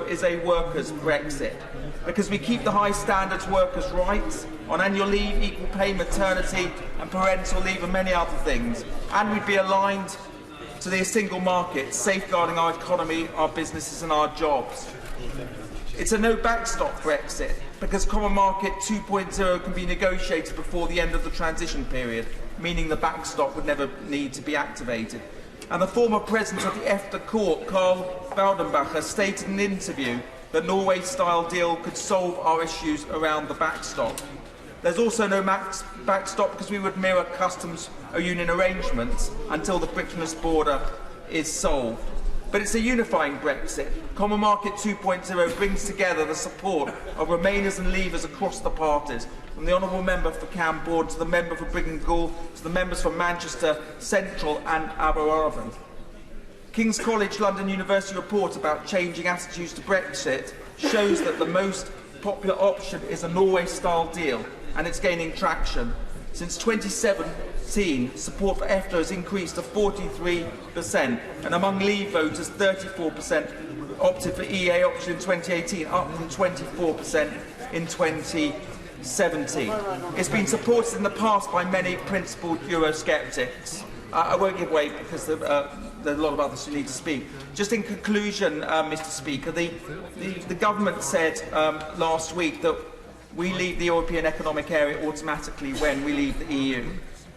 is a workers' Brexit, because we keep the high standards workers' rights on annual leave, equal pay, maternity and parental leave and many other things, and we'd be aligned to the single market, safeguarding our economy, our businesses and our jobs. It's a no backstop Brexit, because Common Market 2.0 can be negotiated before the end of the transition period, meaning the backstop would never need to be activated. And the former president of the EFTA court, Karl Baudenbacher, stated in an interview that Norway-style deal could solve our issues around the backstop. There's also no backstop because we would mirror customs union arrangements until the frictionless border is solved. But it's a unifying Brexit. Common Market 2.0 brings together the support of Remainers and Leavers across the parties, from the Honourable Member for Cambourne to the Member for Brigham Gall to the members from Manchester Central and Aberystwyth. King's College London University report about changing attitudes to Brexit shows that the most popular option is a Norway-style deal, and it's gaining traction. Since 2017, support for EFTA has increased to 43%, and among Leave voters, 34% opted for EEA option in 2018, up from 24% in 2017. It's been supported in the past by many principled Eurosceptics. I won't give way because there are a lot of others who need to speak. Just in conclusion, Mr. Speaker, the government said last week that we leave the European Economic Area automatically when we leave the EU.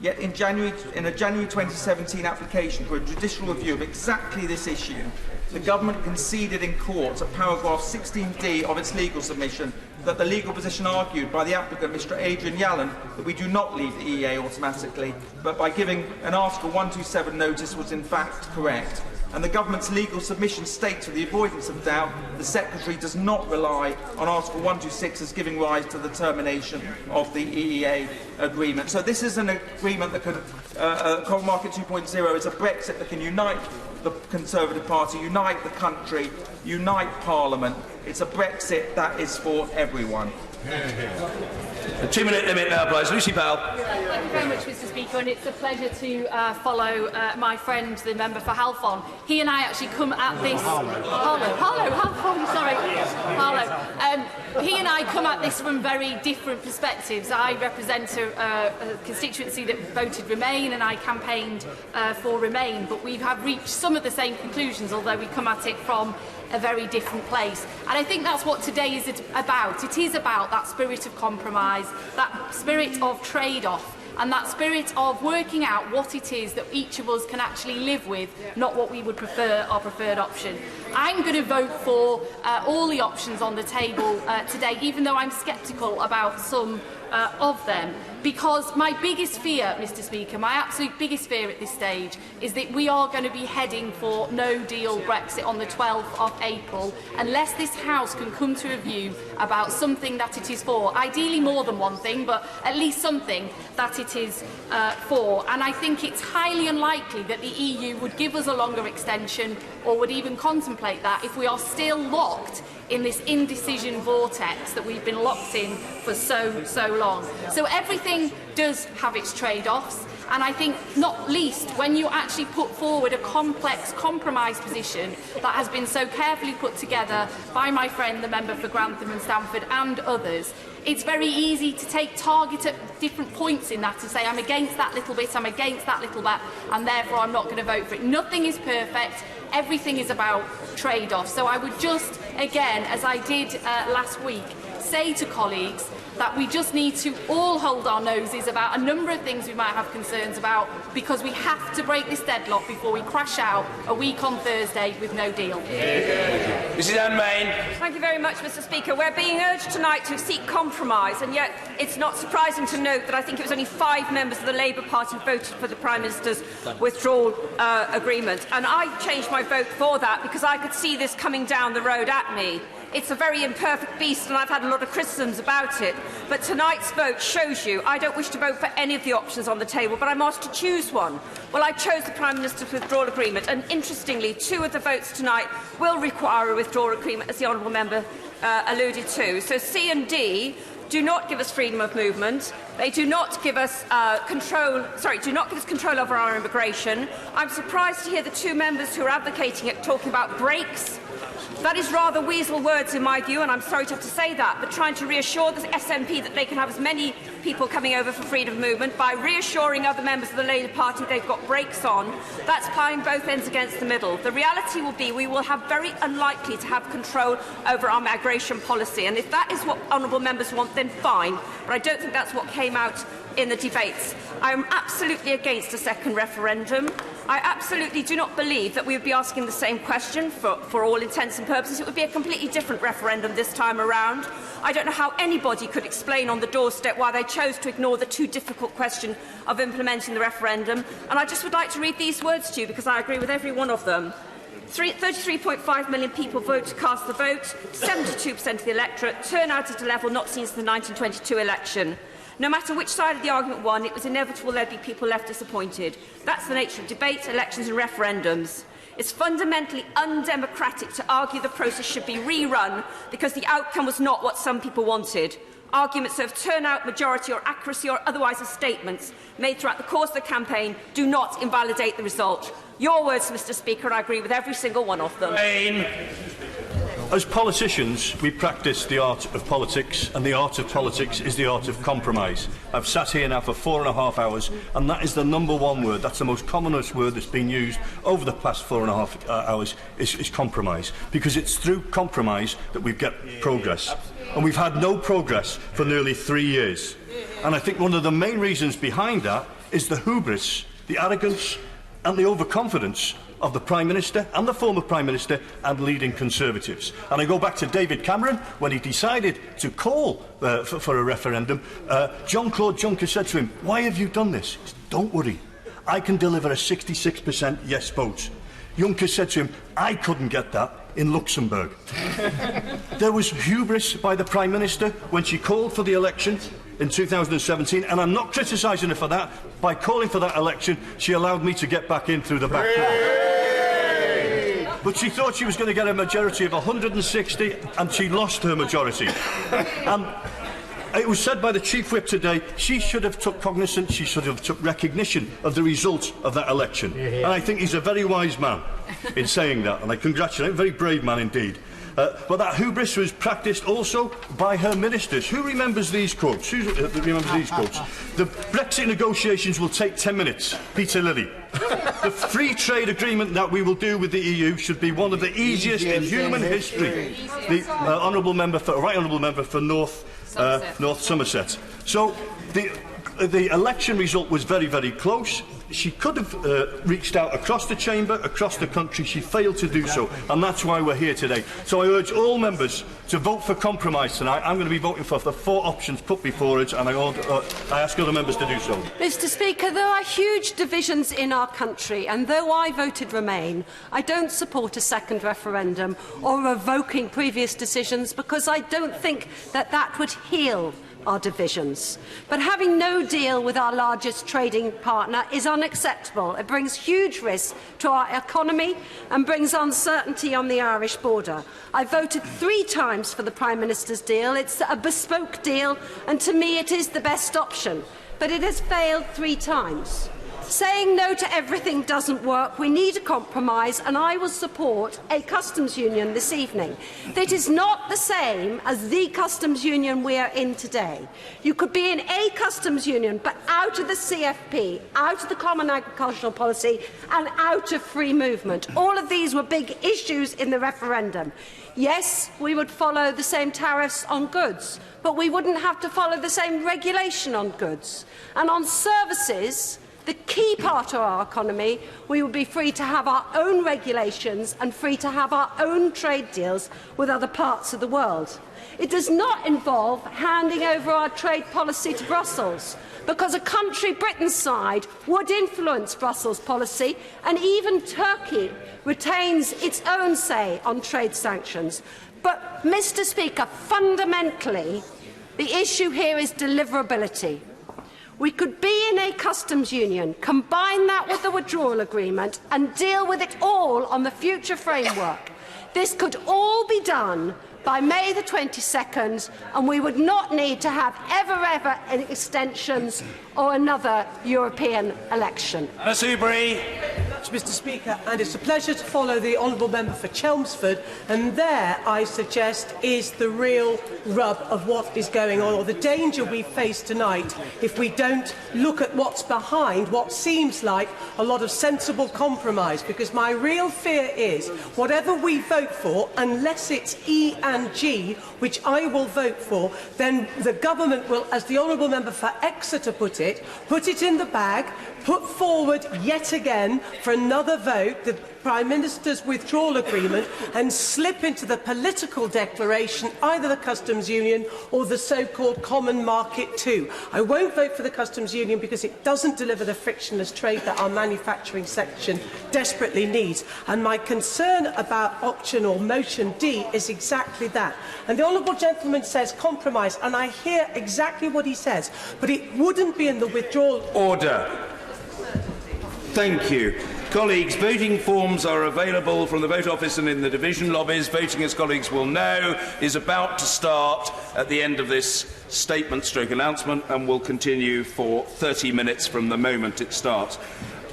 Yet in a January 2017 application for a judicial review of exactly this issue, the government conceded in court at paragraph 16D of its legal submission that the legal position argued by the applicant, Mr. Adrian Yallen, that we do not leave the EEA automatically, but by giving an Article 127 notice was in fact correct. And the government's legal submission states, for the avoidance of doubt, the Secretary does not rely on Article 126 as giving rise to the termination of the EEA agreement. So this is an agreement that can, Common Market 2.0 is a Brexit that can unite the Conservative Party, unite the country, unite Parliament. It's a Brexit that is for everyone. A 2-minute limit now, please. Lucy Powell. Thank you very much, Mr. Speaker, and it's a pleasure to follow my friend, the member for Halfon. He and I actually come at this. He and I come at this from very different perspectives. I represent a constituency that voted Remain, and I campaigned for Remain. But we have reached some of the same conclusions, although we come at it from a very different place. And I think that's what today is about. It is about that spirit of compromise, that spirit of trade-off, and that spirit of working out what it is that each of us can actually live with, not what we would prefer, our preferred option. I'm going to vote for all the options on the table today, even though I'm sceptical about some of them, because my biggest fear, Mr. Speaker, my absolute biggest fear at this stage is that we are going to be heading for no-deal Brexit on the 12th of April unless this House can come to a view about something that it is for, ideally more than one thing, but at least something that it is for. And I think it's highly unlikely that the EU would give us a longer extension or would even contemplate that if we are still locked in this indecision vortex that we've been locked in for so long. So everything does have its trade-offs, and I think not least when you actually put forward a complex compromise position that has been so carefully put together by my friend, the member for Grantham and Stamford, and others. It's very easy to take target at different points in that, to say I'm against that little bit, I'm against that little bit, and therefore I'm not going to vote for it. Nothing is perfect. Everything is about trade-offs. So I would just, again, as I did last week, say to colleagues that we just need to all hold our noses about a number of things we might have concerns about, because we have to break this deadlock before we crash out a week on Thursday with no deal. Mrs Anne Main. Thank you very much, Mr. Speaker. We're being urged tonight to seek compromise, and yet it's not surprising to note that I think it was only 5 members of the Labour Party who voted for the Prime Minister's withdrawal agreement. And I changed my vote for that because I could see this coming down the road at me. It's a very imperfect beast, and I've had a lot of criticisms about it. But tonight's vote shows you I don't wish to vote for any of the options on the table, but I'm asked to choose one. Well, I chose the Prime Minister's withdrawal agreement, and interestingly, 2 of the votes tonight will require a withdrawal agreement, as the honourable member alluded to. So C and D do not give us freedom of movement. They do not give us control over our immigration. I'm surprised to hear the 2 members who are advocating it talking about brakes That is rather weasel words in my view, and I'm sorry to have to say that, but trying to reassure the SNP that they can have as many people coming over for freedom of movement by reassuring other members of the Labour Party they've got brakes on, that's playing both ends against the middle. The reality will be we will have very unlikely to have control over our migration policy, and if that is what honourable members want, then fine, but I don't think that's what came out in the debates. I am absolutely against a second referendum. I absolutely do not believe that we would be asking the same question for all intents and purposes. It would be a completely different referendum this time around. I don't know how anybody could explain on the doorstep why they chose to ignore the too difficult question of implementing the referendum. And I just would like to read these words to you because I agree with every one of them. 33.5 million people vote to cast the vote, 72% of the electorate, turnout at a level not seen since the 1922 election. No matter which side of the argument won, it was inevitable there'd be people left disappointed. That's the nature of debate, elections and referendums. It's fundamentally undemocratic to argue the process should be rerun because the outcome was not what some people wanted. Arguments of turnout, majority or accuracy or otherwise as statements made throughout the course of the campaign do not invalidate the result. Your words, Mr Speaker, and I agree with every single one of them. As politicians, we practice the art of politics, and the art of politics is the art of compromise. I've sat here now for 4.5 hours, and that is the #1 word. That's the most commonest word that's been used over the past 4.5 hours, is compromise. Because it's through compromise that we get progress. And we've had no progress for nearly 3 years. And I think one of the main reasons behind that is the hubris, the arrogance, and the overconfidence of the Prime Minister and the former Prime Minister and leading Conservatives. And I go back to David Cameron when he decided to call for a referendum. Jean-Claude Juncker said to him, "Why have you done this?" He said, "Don't worry, I can deliver a 66% yes vote." Juncker said to him, "I couldn't get that in Luxembourg." There was hubris by the Prime Minister when she called for the election in 2017, and I'm not criticising her for that. By calling for that election, she allowed me to get back in through the back door. But she thought she was going to get a majority of 160, and she lost her majority. It was said by the Chief Whip today, she should have took cognizance, she should have took recognition of the result of that election. And I think he's a very wise man in saying that, and I congratulate him, a very brave man indeed. But that hubris was practised also by her ministers. Who remembers these quotes? Who remembers these quotes? The Brexit negotiations will take 10 minutes. Peter Lilly. The free trade agreement that we will do with the EU should be one of the easiest in human history. The right honourable member for North Somerset. So the election result was very, very close. She could have reached out across the chamber, across the country. She failed to do so, and that's why we're here today. So I urge all members to vote for compromise tonight. I'm going to be voting for the 4 options put before us, and I ask other members to do so. Mr Speaker, there are huge divisions in our country, and though I voted Remain, I don't support a second referendum or revoking previous decisions because I don't think that that would heal our divisions. But having no deal with our largest trading partner is unacceptable. It brings huge risk to our economy and brings uncertainty on the Irish border. I voted 3 times for the Prime Minister's deal. It's a bespoke deal, and to me it is the best option. But it has failed 3 times. Saying no to everything doesn't work. We need a compromise, and I will support a customs union this evening. That is not the same as the customs union we are in today. You could be in a customs union, but out of the CFP, out of the Common Agricultural Policy, and out of free movement. All of these were big issues in the referendum. Yes, we would follow the same tariffs on goods, but we wouldn't have to follow the same regulation on goods. And on services, the key part of our economy, we would be free to have our own regulations and free to have our own trade deals with other parts of the world. It does not involve handing over our trade policy to Brussels, because a country, Britain's side, would influence Brussels policy, and even Turkey retains its own say on trade sanctions. But, Mr Speaker, fundamentally, the issue here is deliverability. We could be in a customs union, combine that with the withdrawal agreement and deal with it all on the future framework. This could all be done by May the 22nd, and we would not need to have ever extensions or another European election. Anna Soubry. much, Mr Speaker, and it's a pleasure to follow the honourable member for Chelmsford, and there, I suggest, is the real rub of what is going on, or the danger we face tonight if we don't look at what's behind what seems like a lot of sensible compromise, because my real fear is whatever we vote for, unless it's E and G, which I will vote for, then the government will, as the honourable member for Exeter put it in the bag, put forward yet again for another vote the Prime Minister's withdrawal agreement and slip into the political declaration either the Customs Union or the so-called Common Market 2. I won't vote for the Customs Union because it doesn't deliver the frictionless trade that our manufacturing section desperately needs. And my concern about option or motion D is exactly that. And the honourable gentleman says compromise, and I hear exactly what he says, but it wouldn't be in the withdrawal... Order. Thank you. Colleagues, voting forms are available from the vote office and in the division lobbies. Voting, as colleagues will know, is about to start at the end of this statement/announcement and will continue for 30 minutes from the moment it starts.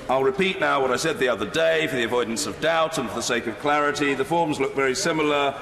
I'll repeat now what I said the other day for the avoidance of doubt and for the sake of clarity. The forms look very similar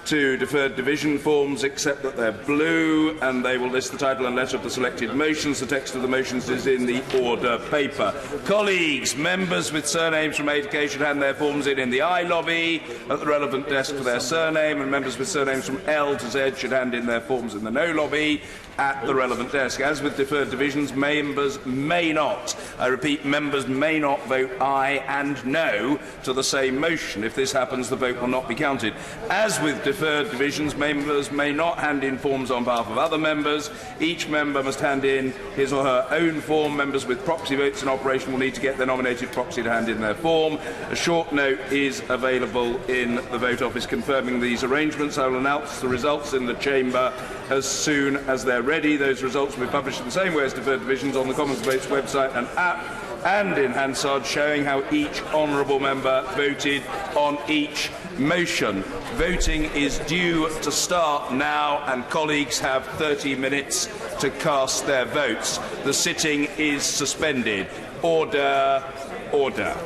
to deferred division forms, except that they're blue, and they will list the title and letter of the selected motions. The text of the motions is in the order paper. Colleagues, members with surnames from A to K should hand their forms in the I lobby at the relevant desk for their surname, and members with surnames from L to Z should hand in their forms in the No lobby at the relevant desk. As with deferred divisions, members may not, I repeat, members may not vote aye and no to the same motion. If this happens, the vote will not be counted. As with deferred divisions, members may not hand in forms on behalf of other members. Each member must hand in his or her own form. Members with proxy votes in operation will need to get their nominated proxy to hand in their form. A short note is available in the vote office confirming these arrangements. I will announce the results in the chamber as soon as they're ready. Those results will be published in the same way as deferred divisions on the Commons Votes website and app, and in Hansard, showing how each honourable member voted on each motion. Voting is due to start now, and colleagues have 30 minutes to cast their votes. The sitting is suspended. Order. Order.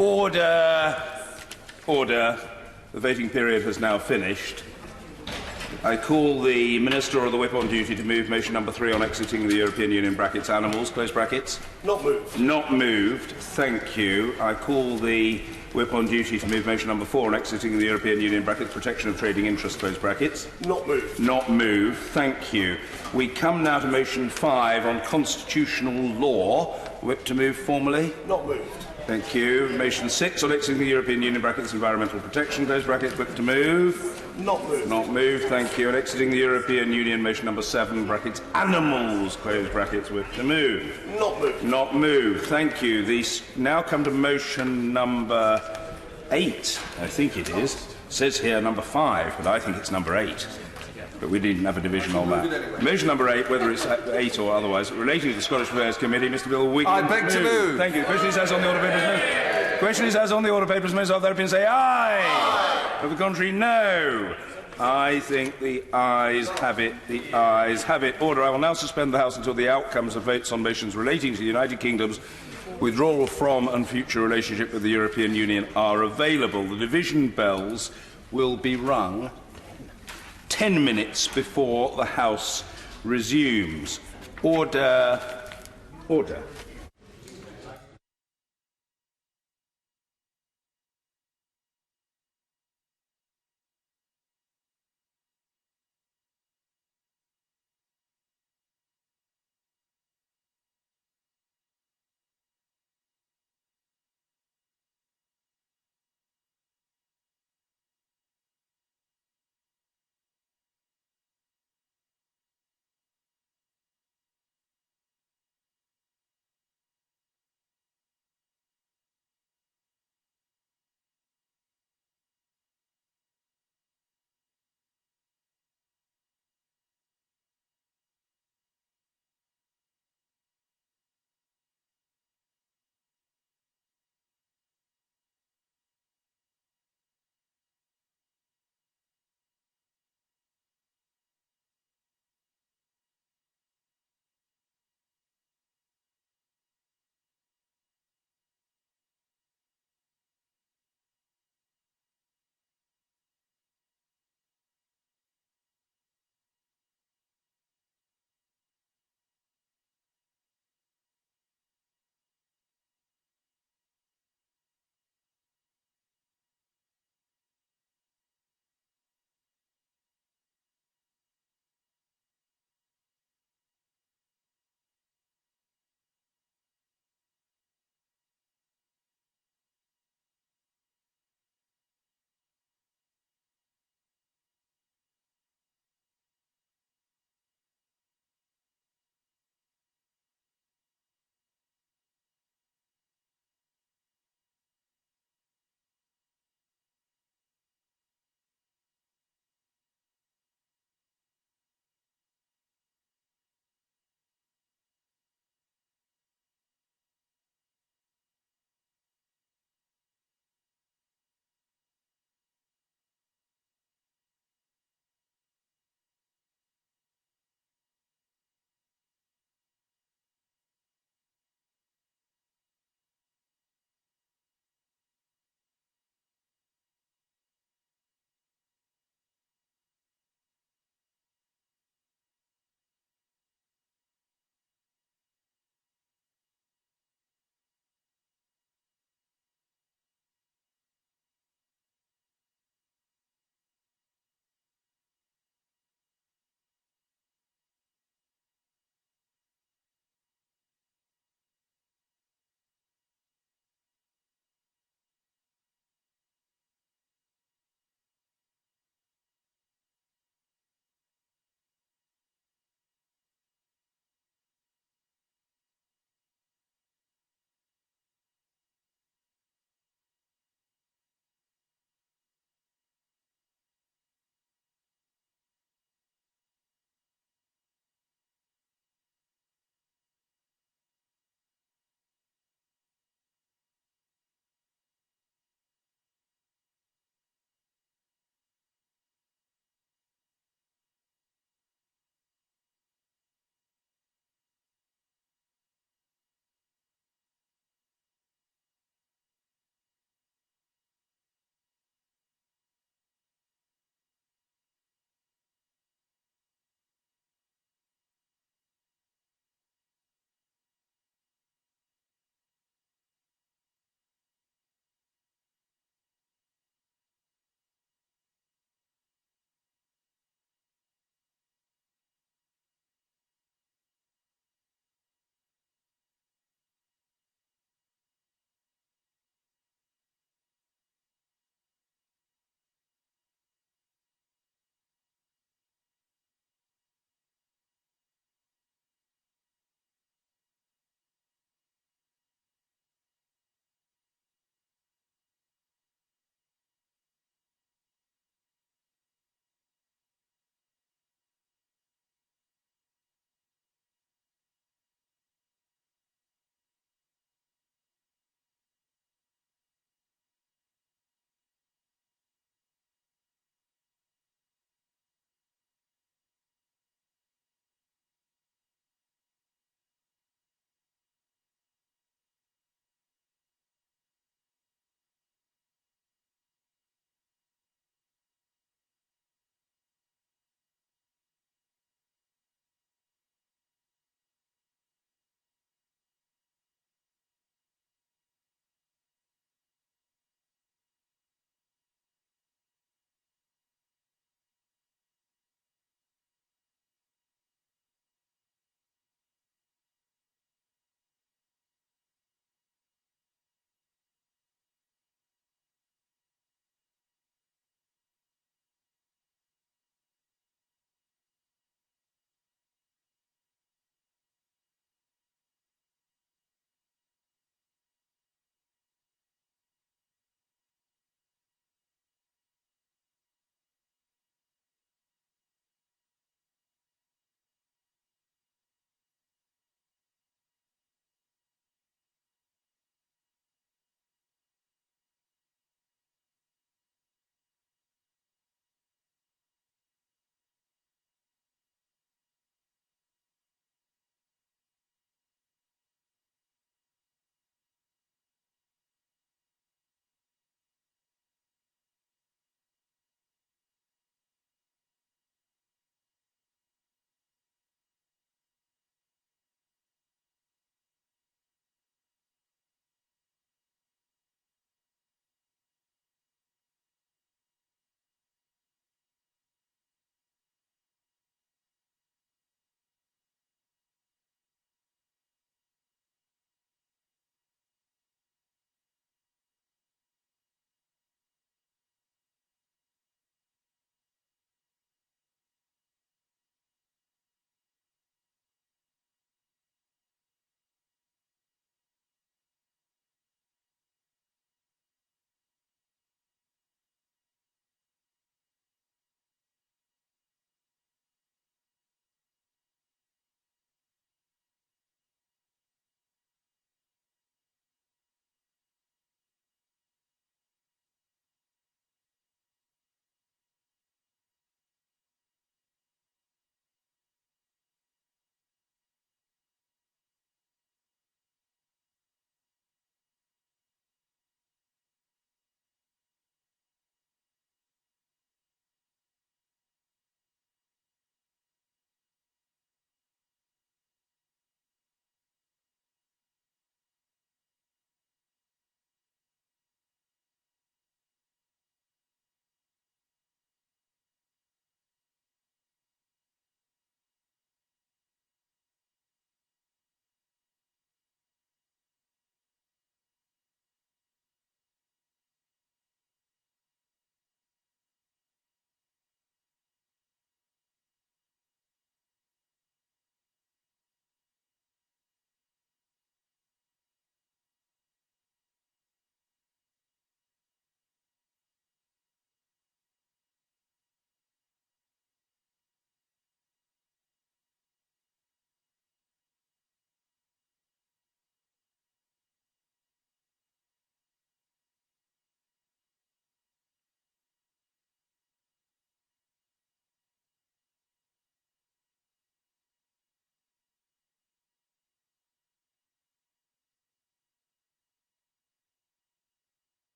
Order. Order. The voting period has now finished. I call the Minister or the Whip on duty to move motion number 3 on exiting the European Union (brackets animals). Close brackets. Not moved. Not moved. Thank you. I call the Whip on duty to move motion number 4 on exiting the European Union (brackets protection of trading interests). Close brackets. Not moved. Not moved. Thank you. We come now to motion 5 on constitutional law. Whip to move formally. Not moved. Thank you. Motion 6 on exiting the European Union (brackets environmental protection). Close brackets. Whip to move. Not moved. Not moved. Thank you. And exiting the European Union, motion number 7 (brackets animals). Close brackets. Whip to move. Not moved. Not moved. Thank you. These now come to motion number 8. I think it is. It says here number 5, but I think it's number 8. But we didn't have a division on that. Motion number 8, whether it's 8 or otherwise, relating to the Scottish Affairs Committee, Mr. Bill Wiggins. I beg to move. Thank you. The question is as on the order papers. Question is as on the order papers. Members of the opinion say aye. Of the contrary, no. I think the ayes have it. The ayes have it. Order. I will now suspend the House until the outcomes of votes on motions relating to the United Kingdom's withdrawal from and future relationship with the European Union are available. The division bells will be rung 10 minutes before the House resumes. Order. Order.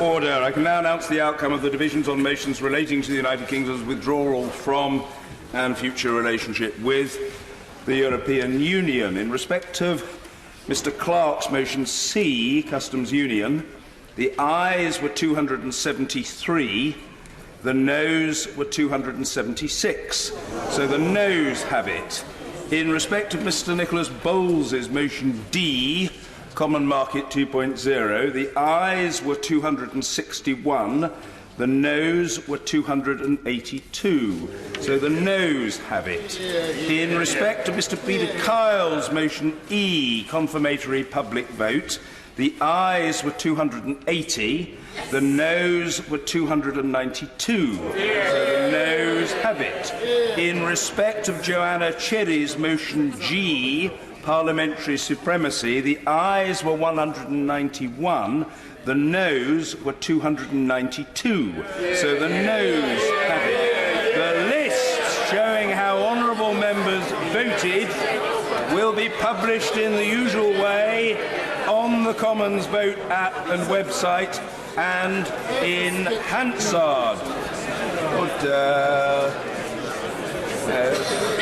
Order. I can now announce the outcome of the divisions on motions relating to the United Kingdom's withdrawal from and future relationship with the European Union. In respect of Mr Clark's motion C, Customs Union, the ayes were 273, the noes were 276. So the noes have it. In respect of Mr Nicholas Bowles's motion D, Common Market 2.0, the ayes were 261, the noes were 282. So the noes have it. In respect of Mr Peter Kyle's motion E, Confirmatory Public Vote, the ayes were 280, the noes were 292. So the noes have it. In respect of Joanna Cherry's motion G, Parliamentary Supremacy, the ayes were 191, the noes were 292. So the noes have it. The list showing how honourable members voted will be published in the usual way on the Commons Vote app and website and in Hansard.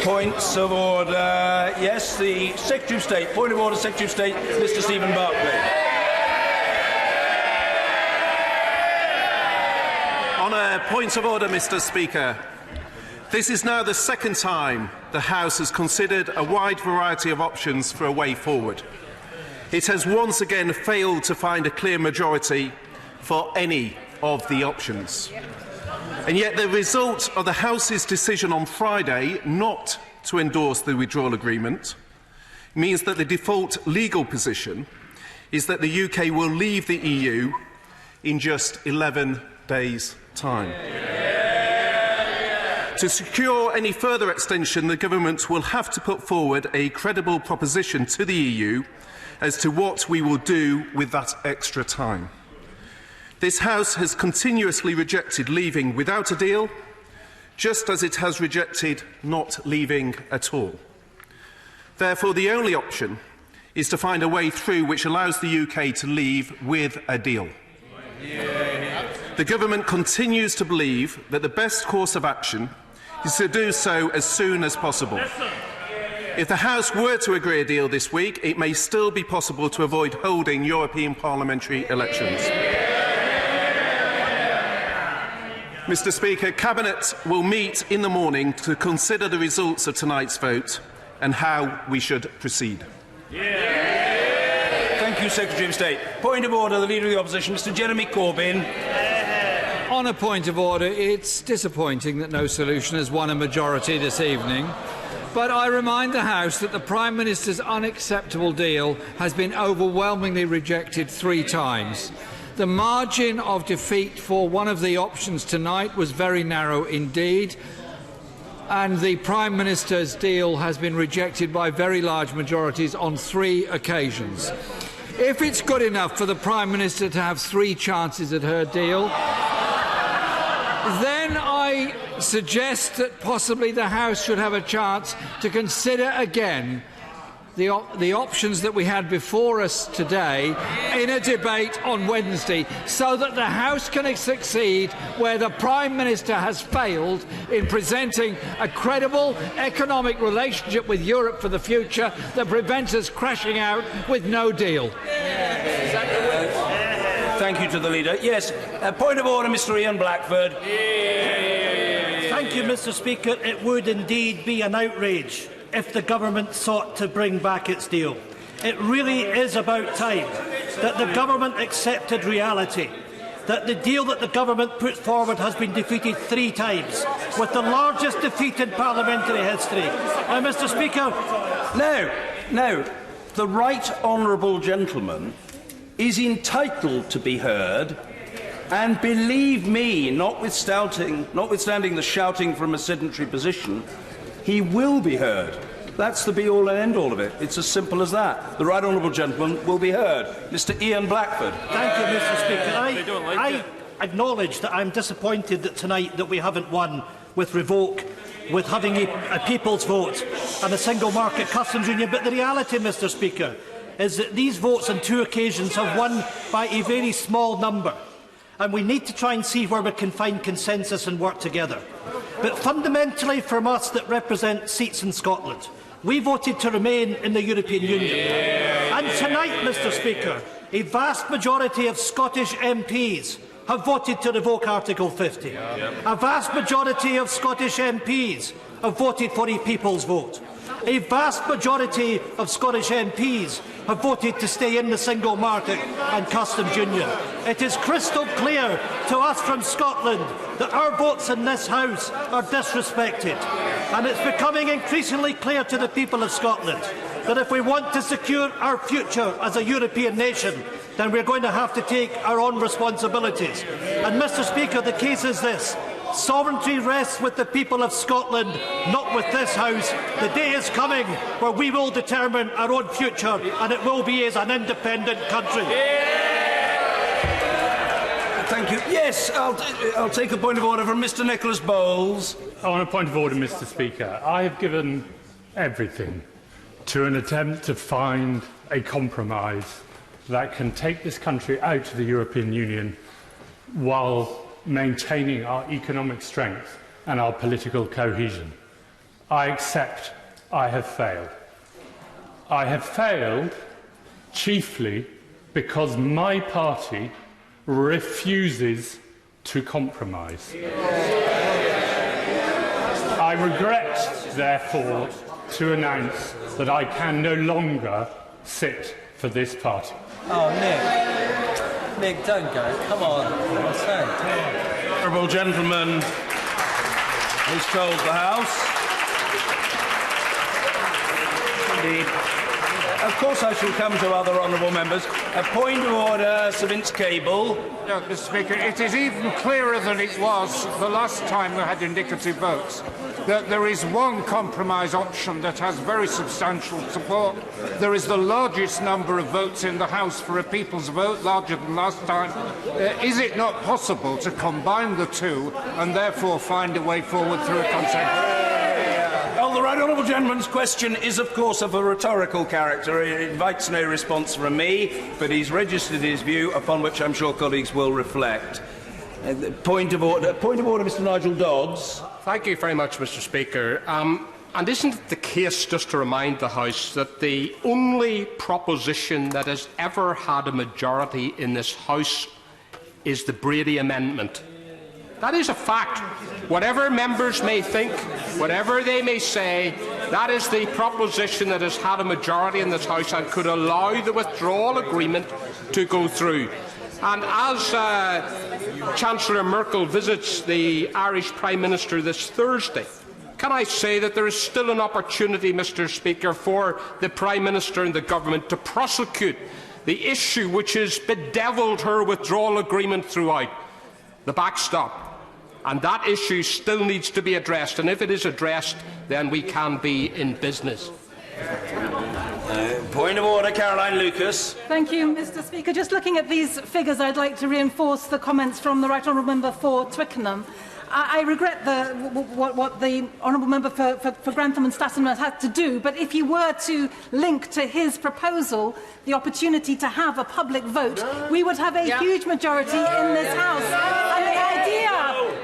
Points of order. Yes, the Secretary of State. Point of order, Secretary of State, Mr Stephen Barclay. On a point of order, Mr Speaker. This is now the second time the House has considered a wide variety of options for a way forward. It has once again failed to find a clear majority for any of the options. And yet the result of the House's decision on Friday not to endorse the withdrawal agreement means that the default legal position is that the UK will leave the EU in just 11 days' time. To secure any further extension, the government will have to put forward a credible proposition to the EU as to what we will do with that extra time. This House has continuously rejected leaving without a deal, just as it has rejected not leaving at all. Therefore, the only option is to find a way through which allows the UK to leave with a deal. The government continues to believe that the best course of action is to do so as soon as possible. If the House were to agree a deal this week, it may still be possible to avoid holding European parliamentary elections. Mr Speaker, Cabinet will meet in the morning to consider the results of tonight's vote and how we should proceed. Thank you, Secretary of State. Point of order, the Leader of the Opposition, Mr Jeremy Corbyn. On a point of order, it's disappointing that no solution has won a majority this evening. But I remind the House that the Prime Minister's unacceptable deal has been overwhelmingly rejected 3 times. The margin of defeat for one of the options tonight was very narrow indeed, and the Prime Minister's deal has been rejected by very large majorities on 3 occasions. If it's good enough for the Prime Minister to have 3 chances at her deal, then I suggest that possibly the House should have a chance to consider again the options that we had before us today in a debate on Wednesday, so that the House can succeed where the Prime Minister has failed in presenting a credible economic relationship with Europe for the future that prevents us crashing out with no deal. Thank you to the Leader. Yes, point of order, Mr Ian Blackford. Thank you, Mr Speaker. It would indeed be an outrage if the government sought to bring back its deal. It really is about time that the government accepted reality, that the deal that the government put forward has been defeated 3 times, with the largest defeat in parliamentary history. Mr Speaker... No. The right honourable gentleman is entitled to be heard, and believe me, notwithstanding the shouting from a sedentary position, he will be heard. That's the be-all and end-all of it. It's as simple as that. The right honourable gentleman will be heard. Mr Ian Blackford. Thank you, Mr Speaker. I acknowledge that I'm disappointed that tonight that we haven't won with revoke, with having a people's vote and a single market customs union. But the reality, Mr Speaker, is that these votes on 2 occasions have won by a very small number. and we need to try and see where we can find consensus and work together. But fundamentally, from us that represent seats in Scotland, we voted to remain in the European Union. And tonight, Mr Speaker, a vast majority of Scottish MPs have voted to revoke Article 50. A vast majority of Scottish MPs have voted for a people's vote. A vast majority of Scottish MPs have voted to stay in the single market and customs union. It is crystal clear to us from Scotland that our votes in this House are disrespected. And it's becoming increasingly clear to the people of Scotland that if we want to secure our future as a European nation, then we're going to have to take our own responsibilities. And, Mr Speaker, the case is this. Sovereignty rests with the people of Scotland, not with this House. The day is coming where we will determine our own future, and it will be as an independent country. Thank you. Yes, I'll take a point of order from Mr Nicholas Bowles. On a point of order, Mr Speaker, I have given everything to an attempt to find a compromise that can take this country out of the European Union while maintaining our economic strength and our political cohesion. I accept I have failed. I have failed chiefly because my party refuses to compromise. I regret, therefore, to announce that I can no longer sit for this party. Oh, Nick, don't go. Come on. What's that? Honourable gentleman has told the House. Indeed. Of course I shall come to other honourable members. A point of order, Sir Vince Cable. No, Mr Speaker, it is even clearer than it was the last time we had indicative votes that there is one compromise option that has very substantial support. There is the largest number of votes in the House for a people's vote, larger than last time. Is it not possible to combine the two and therefore find a way forward through a consensus? Well, the right honourable gentleman's question is, of course, of a rhetorical character. It invites no response from me, but he's registered his view, upon which I'm sure colleagues will reflect. Point of order, Mr Nigel Dodds. Thank you very much, Mr Speaker. And isn't it the case, just to remind the House, that the only proposition that has ever had a majority in this House is the Brady Amendment? That is a fact. Whatever members may think, whatever they may say, that is the proposition that has had a majority in this House and could allow the withdrawal agreement to go through. And as Chancellor Merkel visits the Irish Prime Minister this Thursday, can I say that there is still an opportunity, Mr Speaker, for the Prime Minister and the Government to prosecute the issue which has bedevilled her withdrawal agreement throughout, the backstop. And that issue still needs to be addressed, and if it is addressed, then we can be in business. Point of order, Caroline Lucas. Thank you, Mr Speaker. Just looking at these figures, I'd like to reinforce the comments from the Right Honourable Member for Twickenham. I regret what the Honourable Member for Grantham and Stassen has had to do, but if you were to link to his proposal the opportunity to have a public vote, we would have a huge majority in this House. And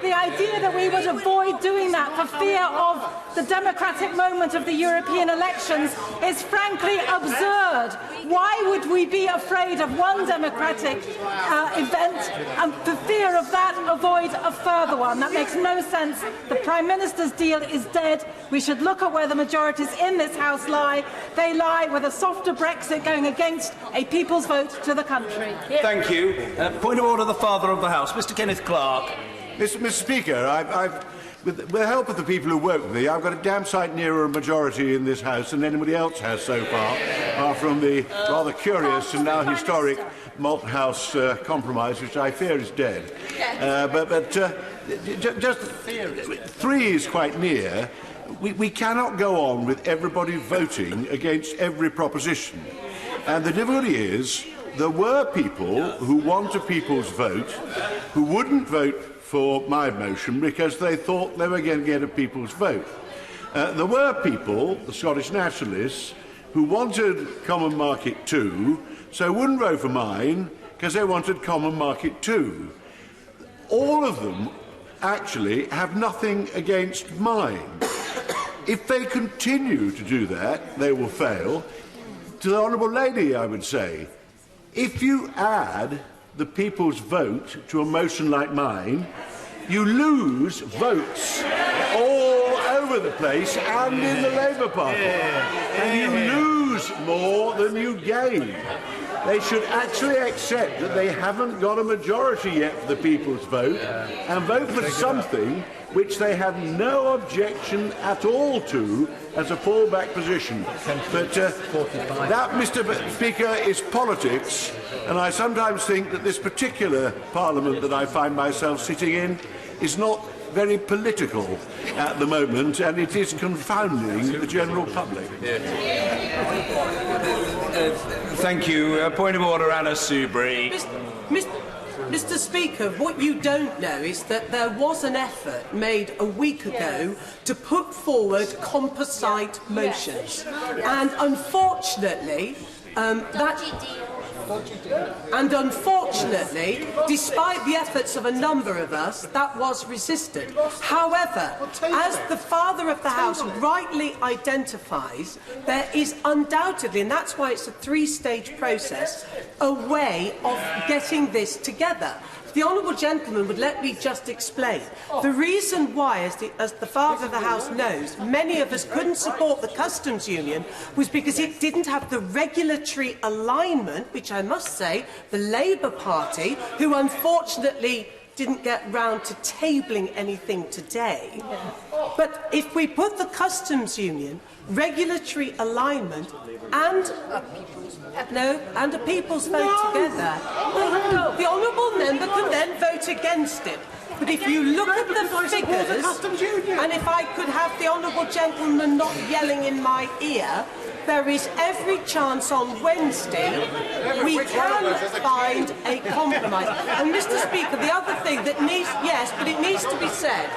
the idea that we would avoid doing that for fear of the democratic moment of the European elections is frankly absurd. Why would we be afraid of one democratic event and for fear of that avoid a further one? That makes no sense. The Prime Minister's deal is dead. We should look at where the majorities in this House lie. They lie with a softer Brexit going against a people's vote to the country. Thank you. Point of order, the Father of the House, Mr Kenneth Clarke. Mr Speaker, with the help of the people who work with me, I've got a damn sight nearer a majority in this House than anybody else has so far, apart from the rather curious and now historic Malta-House compromise, which I fear is dead. Just 3 is quite near. We cannot go on with everybody voting against every proposition. And the difficulty is, there were people who want a people's vote who wouldn't vote for my motion because they thought they were going to get a people's vote. There were people, the Scottish nationalists, who wanted Common Market 2, so wouldn't vote for mine because they wanted Common Market 2. all of them actually have nothing against mine. If they continue to do that, they will fail. To the Honourable Lady, I would say, if you add the people's vote to a motion like mine, you lose votes all over the place and in the Labour Party. And you lose more than you gain. They should actually accept that they haven't got a majority yet for the people's vote and vote for something which they have no objection at all to as a fallback position. But that, Mr. Speaker, is politics, and I sometimes think that this particular Parliament that I find myself sitting in is not very political at the moment, and it is confounding the general public. Thank you. Point of order, Anna Soubry. Mr. Speaker, what you don't know is that there was an effort made a week ago to put forward composite motions. And unfortunately, despite the efforts of a number of us, that was resisted. However, as the Father of the House rightly identifies, there is undoubtedly, and that's why it's a three-stage process, a way of getting this together. The Honourable Gentleman would let me just explain. The reason why, as the Father of the House knows, many of us couldn't support the Customs Union was because it didn't have the regulatory alignment, which I must say, the Labour Party, who unfortunately didn't get round to tabling anything today. But if we put the Customs Union, regulatory alignment and a people's vote together, the Honourable Member can then vote against it. But if you look at the figures, and if I could have the Honourable Gentleman not yelling in my ear, there is every chance on Wednesday we can find a compromise. And Mr. Speaker, the other thing that needs, yes, but it needs to be said,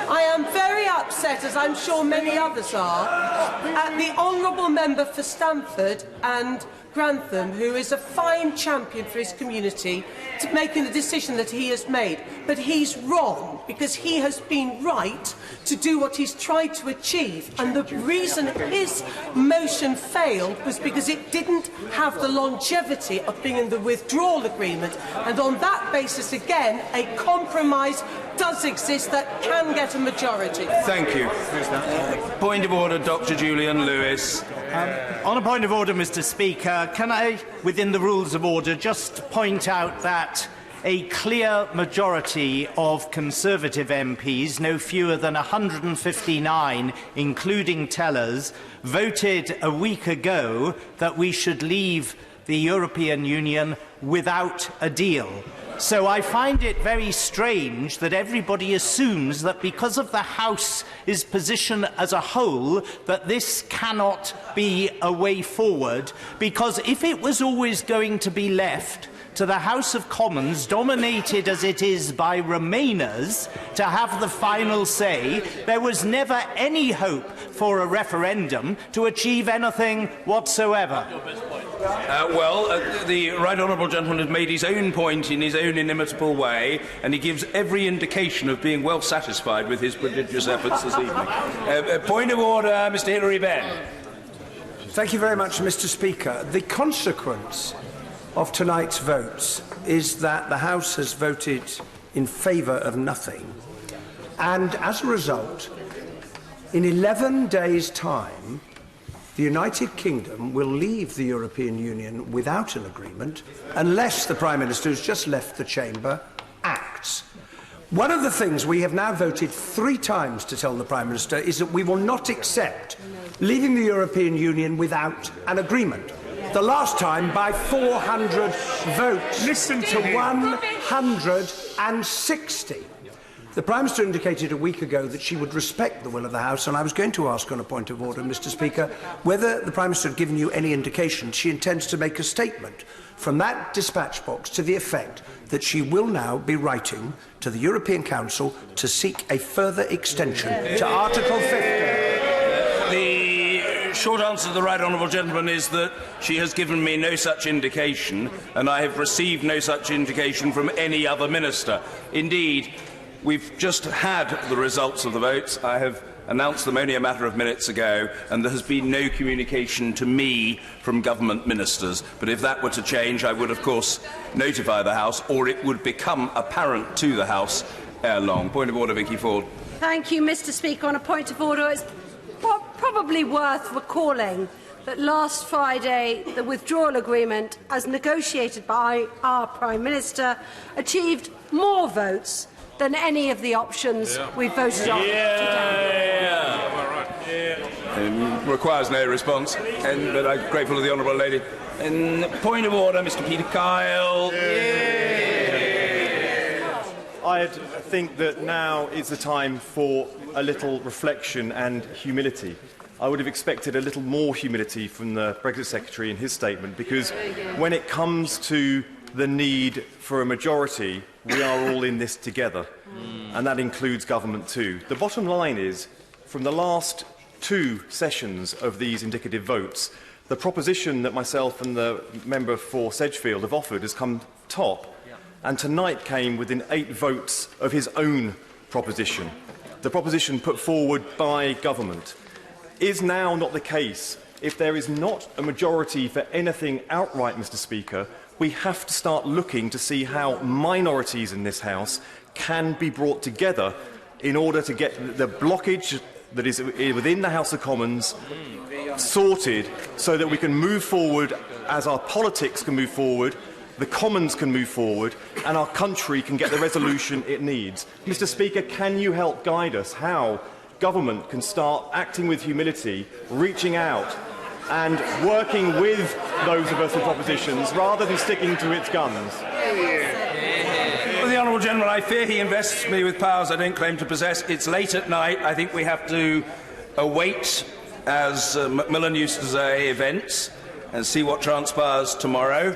I am very upset, as I'm sure many others are, at the Honourable Member for Stamford and Grantham, who is a fine champion for his community, to making the decision that he has made. But he's wrong, because he has been right to do what he's tried to achieve. And the reason his motion failed was because it didn't have the longevity of being in the withdrawal agreement. And on that basis, again, a compromise does exist that can get a majority. Thank you. Point of order, Dr. Julian Lewis. On a point of order, Mr. Speaker, can I, within the rules of order, just point out that a clear majority of Conservative MPs, no fewer than 159, including tellers, voted a week ago that we should leave the European Union without a deal. So I find it very strange that everybody assumes that because of the House's position as a whole, that this cannot be a way forward, because if it was always going to be left to the House of Commons, dominated as it is by Remainers, to have the final say, there was never any hope for a referendum to achieve anything whatsoever. The Right Honourable Gentleman has made his own point in his own inimitable way, and he gives every indication of being well satisfied with his prodigious efforts this evening. Point of order, Mr. Hilary Benn. Thank you very much, Mr. Speaker. The consequence of tonight's votes is that the House has voted in favour of nothing, and as a result, in 11 days' time, the United Kingdom will leave the European Union without an agreement unless the Prime Minister, who's just left the chamber, acts. One of the things we have now voted 3 times to tell the Prime Minister is that we will not accept leaving the European Union without an agreement. The last time by 400 votes to 160. The Prime Minister indicated a week ago that she would respect the will of the House, and I was going to ask on a point of order, Mr. Speaker, whether the Prime Minister had given you any indication she intends to make a statement from that dispatch box to the effect that she will now be writing to the European Council to seek a further extension to Article 50. The short answer to the right honourable gentleman is that she has given me no such indication, and I have received no such indication from any other minister. Indeed, we've just had the results of the votes. I have announced them only a matter of minutes ago, and there has been no communication to me from government ministers. But if that were to change, I would, of course, notify the House, or it would become apparent to the House ere long. Point of order, Vicky Ford. Thank you, Mr. Speaker. On a point of order, it's probably worth recalling that last Friday the withdrawal agreement, as negotiated by our Prime Minister, achieved more votes than any of the options we voted on today. Requires no response, but I'm grateful to the honourable lady. Point of order, Mr. Peter Kyle. I think that now is the time for a little reflection and humility. I would have expected a little more humility from the Brexit Secretary in his statement, because when it comes to the need for a majority, we are all in this together, and that includes government too. The bottom line is, from the last 2 sessions of these indicative votes, the proposition that myself and the member for Sedgefield have offered has come top, and tonight came within 8 votes of his own proposition, the proposition put forward by government. Is now not the case. If there is not a majority for anything outright, Mr. Speaker, we have to start looking to see how minorities in this House can be brought together in order to get the blockage that is within the House of Commons sorted, so that we can move forward as our politics can move forward, the Commons can move forward, and our country can get the resolution it needs. Mr. Speaker, can you help guide us how government can start acting with humility, reaching out and working with those of us with propositions, rather than sticking to its guns? Well, the honourable gentleman, I fear he invests me with powers I don't claim to possess. It's late at night. I think we have to await, as Macmillan used to say, events and see what transpires tomorrow.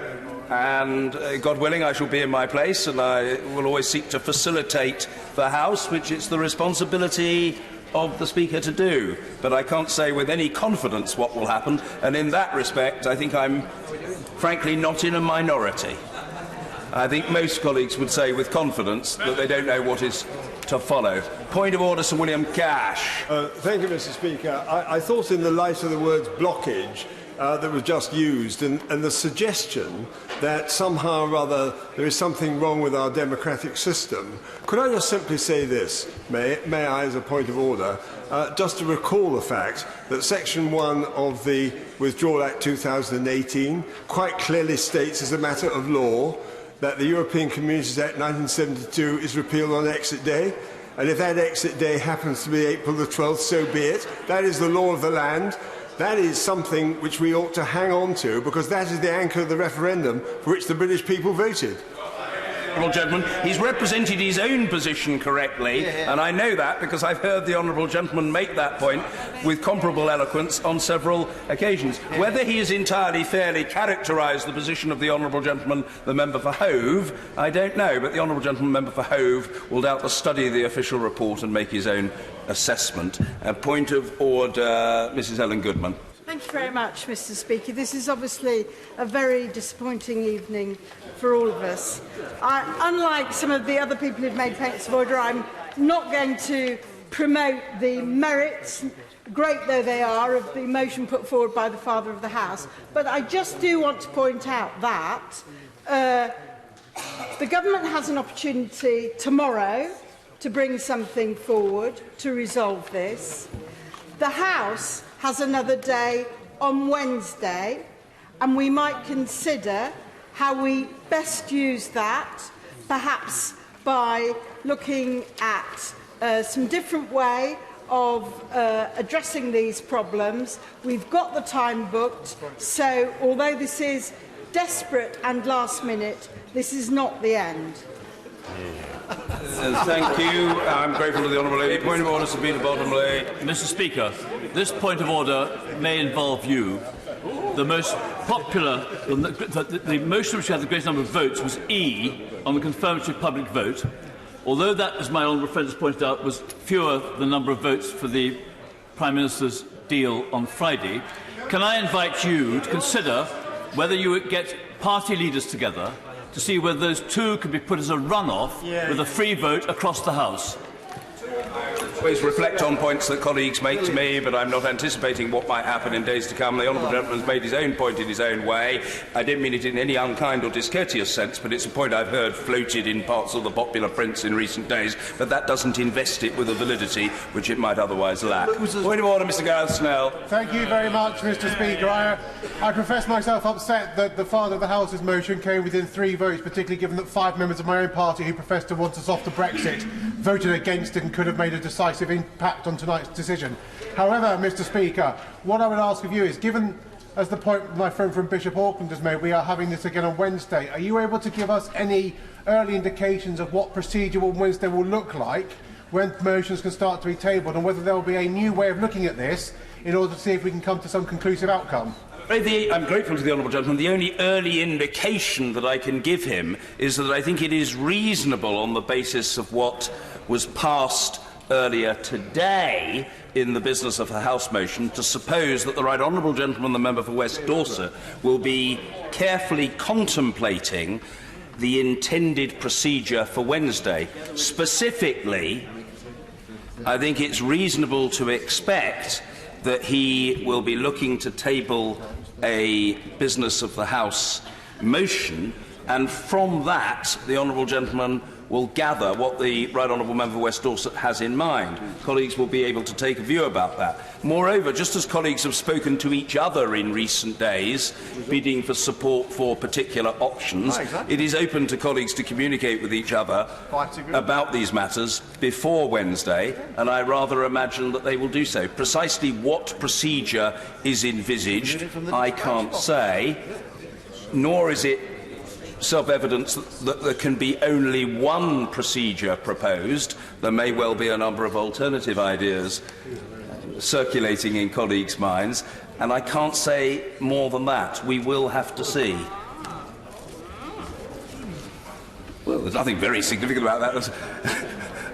And God willing, I shall be in my place, and I will always seek to facilitate the House, which it's the responsibility of the Speaker to do. But I can't say with any confidence what will happen, and in that respect I think I'm frankly not in a minority. I think most colleagues would say with confidence that they don't know what is to follow. Point of order, Sir William Cash. Thank you, Mr. Speaker. I thought in the light of the words blockage that was just used, and the suggestion that somehow or other there is something wrong with our democratic system, could I just simply say this, may I, as a point of order, just to recall the fact that Section 1 of the Withdrawal Act 2018 quite clearly states as a matter of law that the European Communities Act 1972 is repealed on exit day, and if that exit day happens to be April the 12th, so be it. That is the law of the land. That is something which we ought to hang on to, because that is the anchor of the referendum for which the British people voted. Honourable gentleman, he's represented his own position correctly, and I know that because I've heard the honourable gentleman make that point with comparable eloquence on several occasions. Whether he has entirely fairly characterised the position of the honourable gentleman, the member for Hove, I don't know, but the honourable gentleman, member for Hove, will doubtless study the official report and make his own assessment. Point of order, Mrs. Ellen Goodman. Thank you very much, Mr. Speaker. This is obviously a very disappointing evening for all of us. Unlike some of the other people who've made points of order, I'm not going to promote the merits, great though they are, of the motion put forward by the Father of the House. But I just do want to point out that the government has an opportunity tomorrow to bring something forward to resolve this. The House has another day on Wednesday, and we might consider how we best use that, perhaps by looking at some different way of addressing these problems. We've got the time booked, so although this is desperate and last minute, this is not the end. Thank you. I'm grateful to the honourable lady. Point of order, Sir Peter Bottomley. Mr. Speaker, this point of order may involve you. The most popular, the motion which had the greatest number of votes was E on the confirmatory public vote. Although that, as my honourable friend has pointed out, was fewer than the number of votes for the Prime Minister's deal on Friday, can I invite you to consider whether you would get party leaders together to see whether those two could be put as a run-off with a free vote across the House? Always reflect on points that colleagues make to me, but I'm not anticipating what might happen in days to come. The honourable gentleman has made his own point in his own way. I don't mean it in any unkind or discourteous sense, but it's a point I've heard floated in parts of the popular prints in recent days, but that doesn't invest it with a validity which it might otherwise lack. Point of order, Mr Gareth Snell. Thank you very much, Mr Speaker. I profess myself upset that the Father of the House's motion came within 3 votes, particularly given that 5 members of my own party who profess to want us off to Brexit voted against it and could have made a decisive impact on tonight's decision. However, Mr Speaker, what I would ask of you is, given, as the point my friend from Bishop Auckland has made, we are having this again on Wednesday, are you able to give us any early indications of what procedure on Wednesday will look like, when motions can start to be tabled, and whether there will be a new way of looking at this in order to see if we can come to some conclusive outcome? I'm grateful to the honourable gentleman. The only early indication that I can give him is that I think it is reasonable, on the basis of what was passed earlier today in the business of the House motion, to suppose that the right honourable gentleman, the member for West Dorset, will be carefully contemplating the intended procedure for Wednesday. Specifically, I think it's reasonable to expect that he will be looking to table a business of the House motion, and from that the honourable gentleman will gather what the right honourable member for West Dorset has in mind. Colleagues will be able to take a view about that. Moreover, just as colleagues have spoken to each other in recent days, bidding for support for particular options, it is open to colleagues to communicate with each other about these matters before Wednesday, and I rather imagine that they will do so. Precisely what procedure is envisaged, I can't say, nor is it self-evident that there can be only one procedure proposed. There may well be a number of alternative ideas circulating in colleagues' minds, and I can't say more than that. We will have to see. Well, there's nothing very significant about that. There's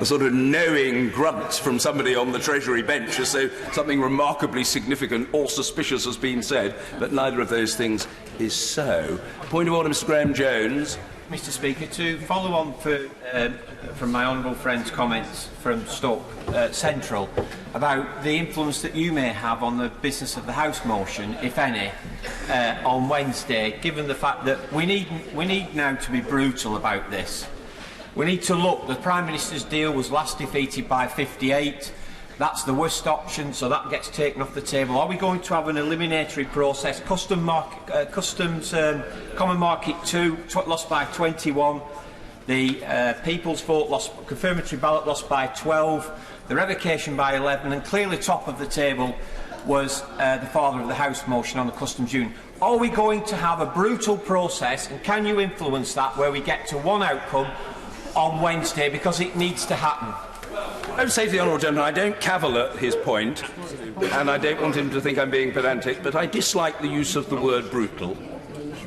a sort of knowing grunt from somebody on the Treasury bench as though something remarkably significant or suspicious has been said, but neither of those things is so. Point of order, Mr Graham-Jones. Mr Speaker, to follow on from my honourable friend's comments from Stoke Central about the influence that you may have on the business of the House motion, if any, on Wednesday, given the fact that we need now to be brutal about this. We need to look. The Prime Minister's deal was last defeated by 58. That's the worst option, so that gets taken off the table. Are we going to have an eliminatory process? Customs Common Market 2 lost by 21. The People's Vote confirmatory ballot lost by 12. The revocation by 11. And clearly top of the table was the Father of the House motion on the Customs Union. Are we going to have a brutal process, and can you influence that, where we get to one outcome on Wednesday, because it needs to happen? I would say to the honourable gentleman, I don't cavil at his point, and I don't want him to think I'm being pedantic, but I dislike the use of the word brutal.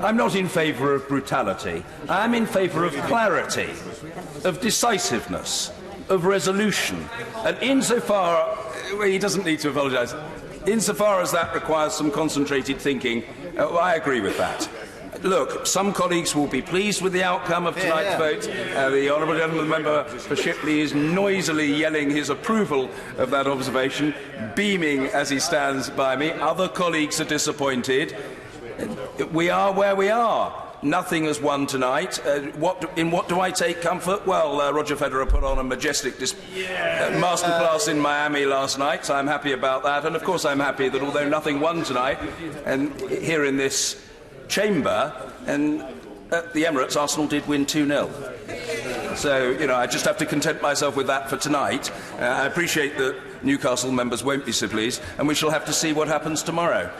I'm not in favour of brutality. I am in favour of clarity, of decisiveness, of resolution. And insofar, well, he doesn't need to apologise, insofar as that requires some concentrated thinking, I agree with that. Look, some colleagues will be pleased with the outcome of tonight's vote. The honourable gentleman member for Shipley is noisily yelling his approval of that observation, beaming as he stands by me. Other colleagues are disappointed. We are where we are. Nothing has won tonight. In what do I take comfort? Well, Roger Federer put on a majestic masterclass in Miami last night, so I'm happy about that. And of course I'm happy that although nothing won tonight, and here in this chamber, and at the Emirates, Arsenal did win 2-0. So, I just have to content myself with that for tonight. I appreciate that Newcastle members won't be so pleased, and we shall have to see what happens tomorrow.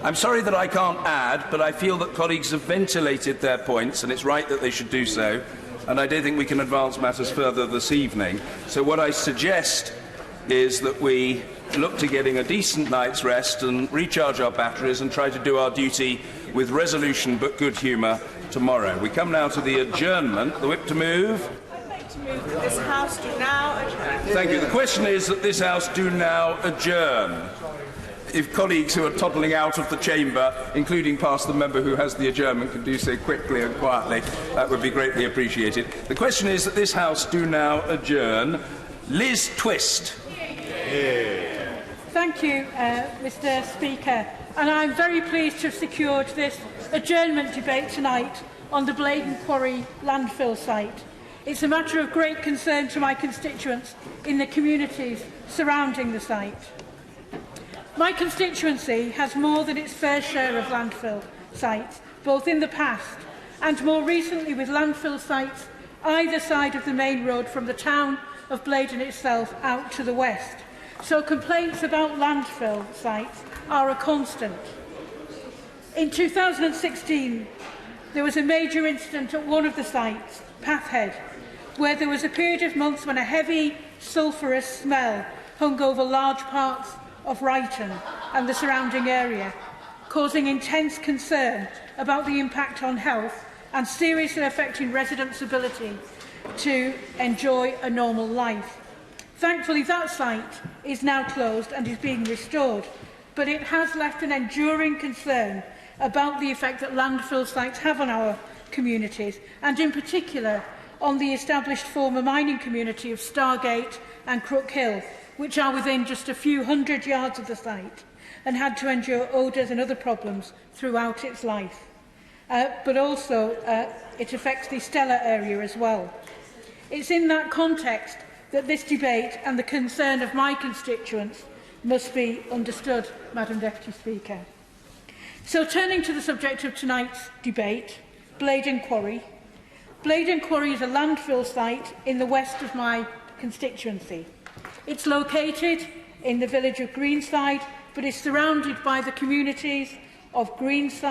I'm sorry that I can't add, but I feel that colleagues have ventilated their points, and it's right that they should do so, and I don't think we can advance matters further this evening. So what I suggest is that we look to getting a decent night's rest and recharge our batteries and try to do our duty with resolution but good humour tomorrow. We come now to the adjournment. The whip to move. This House do now adjourn. Thank you. The question is that this House do now adjourn. if colleagues who are toddling out of the chamber, including past the member who has the adjournment, can do so quickly and quietly, that would be greatly appreciated. The question is that this House do now adjourn. Liz Twist. Thank you, Mr. Speaker. And I'm very pleased to have secured this adjournment debate tonight on the Bladen Quarry landfill site. It's a matter of great concern to my constituents in the communities surrounding the site. My constituency has more than its fair share of landfill sites, both in the past and more recently with landfill sites either side of the main road from the town of Bladen itself out to the west. So complaints about landfill sites are a constant. In 2016, there was a major incident at one of the sites, Pathhead, where there was a period of months when a heavy sulphurous smell hung over large parts of Ryton and the surrounding area, causing intense concern about the impact on health and seriously affecting residents' ability to enjoy a normal life. Thankfully, that site is now closed and is being restored, but it has left an enduring concern about the effect that landfill sites have on our communities, and in particular on the established former mining community of Stargate and Crook Hill, which are within just a few hundred yards of the site and had to endure odours and other problems throughout its life. But also it affects the Stella area as well. It's in that context that this debate and the concern of my constituents must be understood, Madam Deputy Speaker. So turning to the subject of tonight's debate, Bladen Quarry. Bladen Quarry is a landfill site in the west of my constituency. It's located in the village of Greenside, but is surrounded by the communities of Greenside,